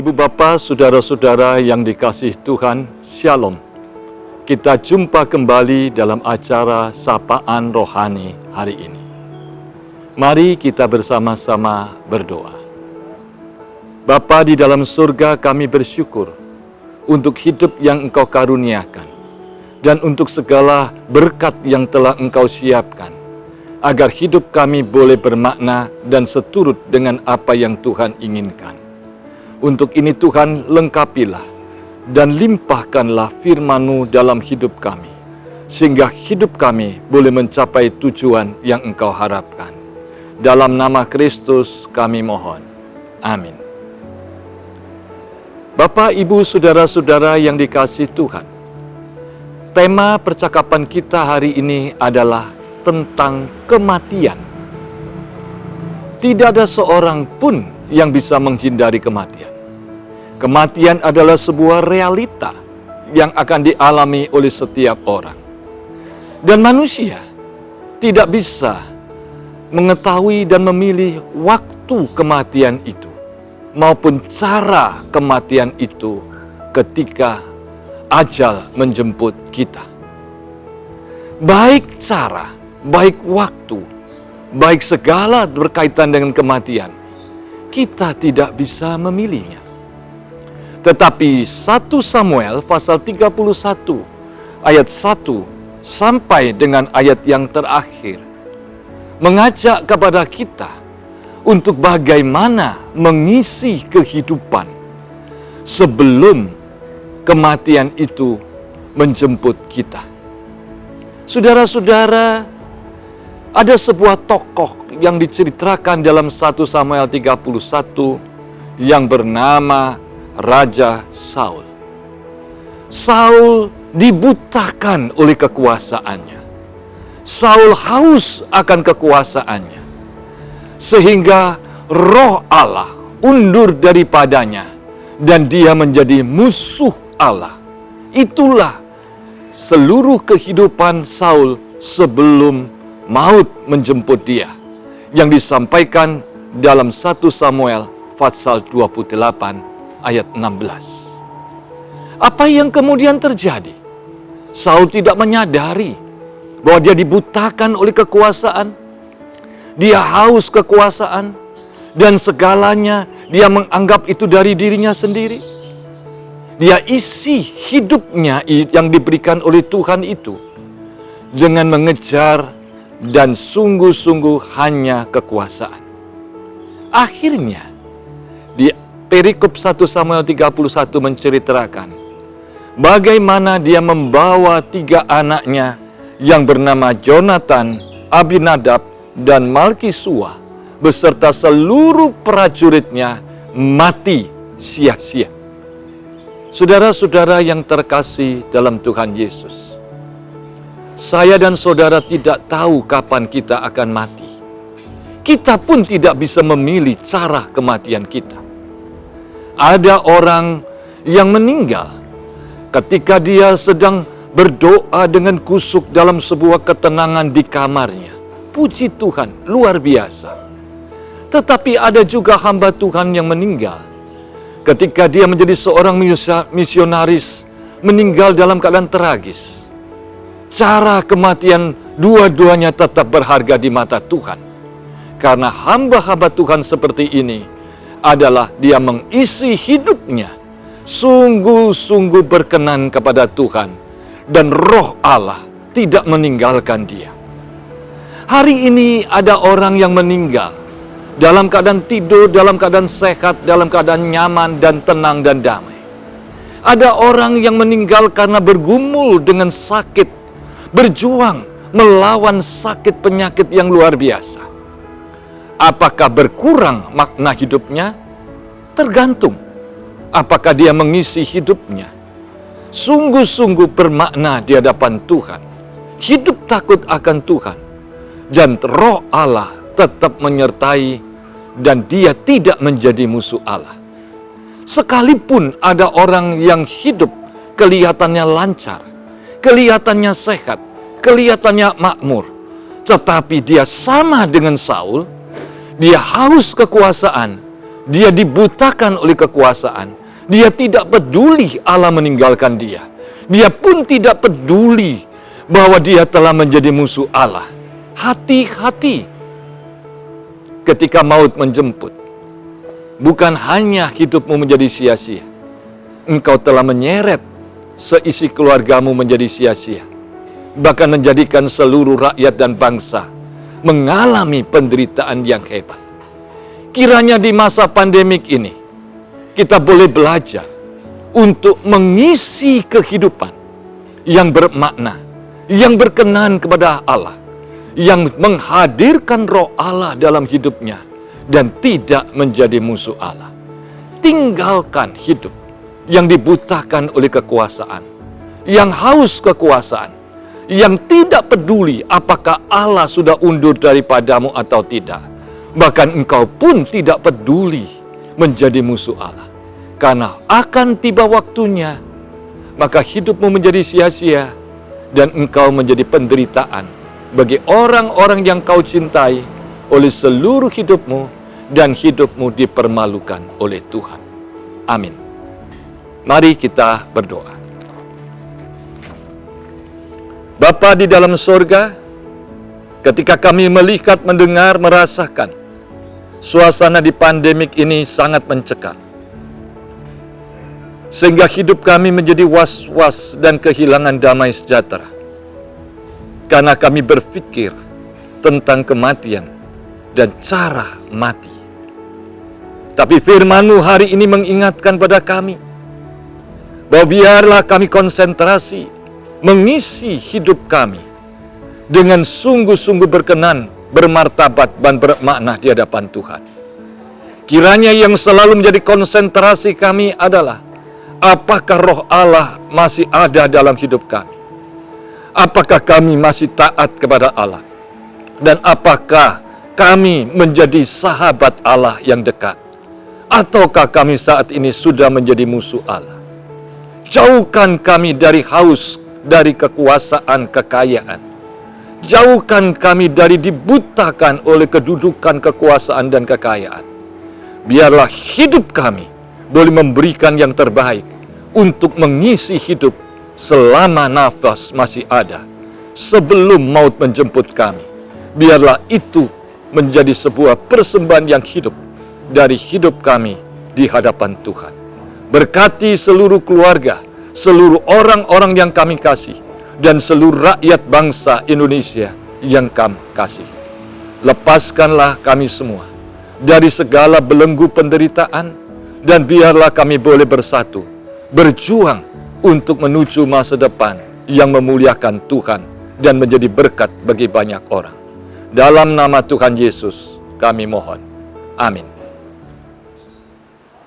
Ibu bapa, saudara-saudara yang dikasihi Tuhan, Shalom. Kita jumpa kembali dalam acara Sapaan Rohani hari ini. Mari kita bersama-sama berdoa. Bapa di dalam surga, kami bersyukur untuk hidup yang Engkau karuniakan dan untuk segala berkat yang telah Engkau siapkan, agar hidup kami boleh bermakna dan seturut dengan apa yang Tuhan inginkan. Untuk ini Tuhan, lengkapilah dan limpahkanlah firman-Mu dalam hidup kami, sehingga hidup kami boleh mencapai tujuan yang Engkau harapkan. Dalam nama Kristus kami mohon. Amin. Bapak, Ibu, saudara-saudara yang dikasihi Tuhan, tema percakapan kita hari ini adalah tentang kematian. Tidak ada seorang pun yang bisa menghindari kematian. Kematian adalah sebuah realita yang akan dialami oleh setiap orang. Dan manusia tidak bisa mengetahui dan memilih waktu kematian itu, maupun cara kematian itu ketika ajal menjemput kita. Baik cara, baik waktu, baik segala berkaitan dengan kematian, kita tidak bisa memilihnya. Tetapi 1 Samuel pasal 31 ayat 1 sampai dengan ayat yang terakhir mengajak kepada kita untuk bagaimana mengisi kehidupan sebelum kematian itu menjemput kita. Saudara-saudara, ada sebuah tokoh yang diceritakan dalam 1 Samuel 31 yang bernama Raja Saul. Saul dibutakan oleh kekuasaannya. Saul haus akan kekuasaannya, sehingga roh Allah undur daripadanya dan dia menjadi musuh Allah. Itulah seluruh kehidupan Saul sebelum maut menjemput dia, yang disampaikan dalam 1 Samuel pasal 28 ayat 16. Apa yang kemudian terjadi? Saul tidak menyadari bahwa dia dibutakan oleh kekuasaan. Dia haus kekuasaan dan segalanya dia menganggap itu dari dirinya sendiri. Dia isi hidupnya yang diberikan oleh Tuhan itu dengan mengejar dan sungguh-sungguh hanya kekuasaan. Akhirnya di perikop 1 Samuel 31 menceritakan bagaimana dia membawa 3 anaknya yang bernama Jonathan, Abinadab, dan Malkisua beserta seluruh prajuritnya mati sia-sia. Saudara-saudara yang terkasih dalam Tuhan Yesus, saya dan saudara tidak tahu kapan kita akan mati. Kita pun tidak bisa memilih cara kematian kita. Ada orang yang meninggal ketika dia sedang berdoa dengan kusuk dalam sebuah ketenangan di kamarnya. Puji Tuhan, luar biasa. Tetapi ada juga hamba Tuhan yang meninggal ketika dia menjadi seorang misionaris, meninggal dalam keadaan tragis. Cara kematian dua-duanya tetap berharga di mata Tuhan. Karena hamba-hamba Tuhan seperti ini adalah dia mengisi hidupnya sungguh-sungguh berkenan kepada Tuhan, dan roh Allah tidak meninggalkan dia. Hari ini ada orang yang meninggal dalam keadaan tidur, dalam keadaan sehat, dalam keadaan nyaman dan tenang dan damai. Ada orang yang meninggal karena bergumul dengan sakit, berjuang melawan sakit penyakit yang luar biasa. Apakah berkurang makna hidupnya? Tergantung. Apakah dia mengisi hidupnya sungguh-sungguh bermakna di hadapan Tuhan, hidup takut akan Tuhan, dan roh Allah tetap menyertai, dan dia tidak menjadi musuh Allah. Sekalipun ada orang yang hidup kelihatannya lancar, kelihatannya sehat, kelihatannya makmur, tetapi dia sama dengan Saul. Dia haus kekuasaan, Dia dibutakan oleh kekuasaan. Dia tidak peduli Allah meninggalkan dia. Dia pun tidak peduli bahwa dia telah menjadi musuh Allah. Hati-hati ketika maut menjemput. Bukan hanya hidupmu menjadi sia-sia. Engkau telah menyeret seisi keluargamu menjadi sia-sia. Bahkan menjadikan seluruh rakyat dan bangsa mengalami penderitaan yang hebat. Kiranya di masa pandemik ini, kita boleh belajar untuk mengisi kehidupan yang bermakna, yang berkenan kepada Allah, yang menghadirkan roh Allah dalam hidupnya, dan tidak menjadi musuh Allah. Tinggalkan hidup yang dibutakan oleh kekuasaan, yang haus kekuasaan, yang tidak peduli apakah Allah sudah undur daripadamu atau tidak. Bahkan engkau pun tidak peduli menjadi musuh Allah. Karena akan tiba waktunya, maka hidupmu menjadi sia-sia dan engkau menjadi penderitaan bagi orang-orang yang kau cintai oleh seluruh hidupmu, dan hidupmu dipermalukan oleh Tuhan. Amin. Mari kita berdoa. Bapa di dalam sorga, ketika kami melihat, mendengar, merasakan suasana di pandemik ini sangat mencekam, sehingga hidup kami menjadi was-was dan kehilangan damai sejahtera. Karena kami berpikir tentang kematian dan cara mati. Tapi firman-Mu hari ini mengingatkan pada kami, bahwa biarlah kami konsentrasi mengisi hidup kami dengan sungguh-sungguh berkenan, bermartabat, dan bermakna di hadapan Tuhan. Kiranya yang selalu menjadi konsentrasi kami adalah, apakah roh Allah masih ada dalam hidup kami? Apakah kami masih taat kepada Allah? Dan apakah kami menjadi sahabat Allah yang dekat? Ataukah kami saat ini sudah menjadi musuh Allah? Jauhkan kami dari haus, dari kekuasaan, kekayaan. Jauhkan kami dari dibutakan oleh kedudukan, kekuasaan, dan kekayaan. Biarlah hidup kami boleh memberikan yang terbaik untuk mengisi hidup selama nafas masih ada, sebelum maut menjemput kami. Biarlah itu menjadi sebuah persembahan yang hidup dari hidup kami di hadapan Tuhan. Berkati seluruh keluarga, seluruh orang-orang yang kami kasih, dan seluruh rakyat bangsa Indonesia yang kami kasih. Lepaskanlah kami semua dari segala belenggu penderitaan, dan biarlah kami boleh bersatu, berjuang untuk menuju masa depan yang memuliakan Tuhan dan menjadi berkat bagi banyak orang. Dalam nama Tuhan Yesus kami mohon. Amin.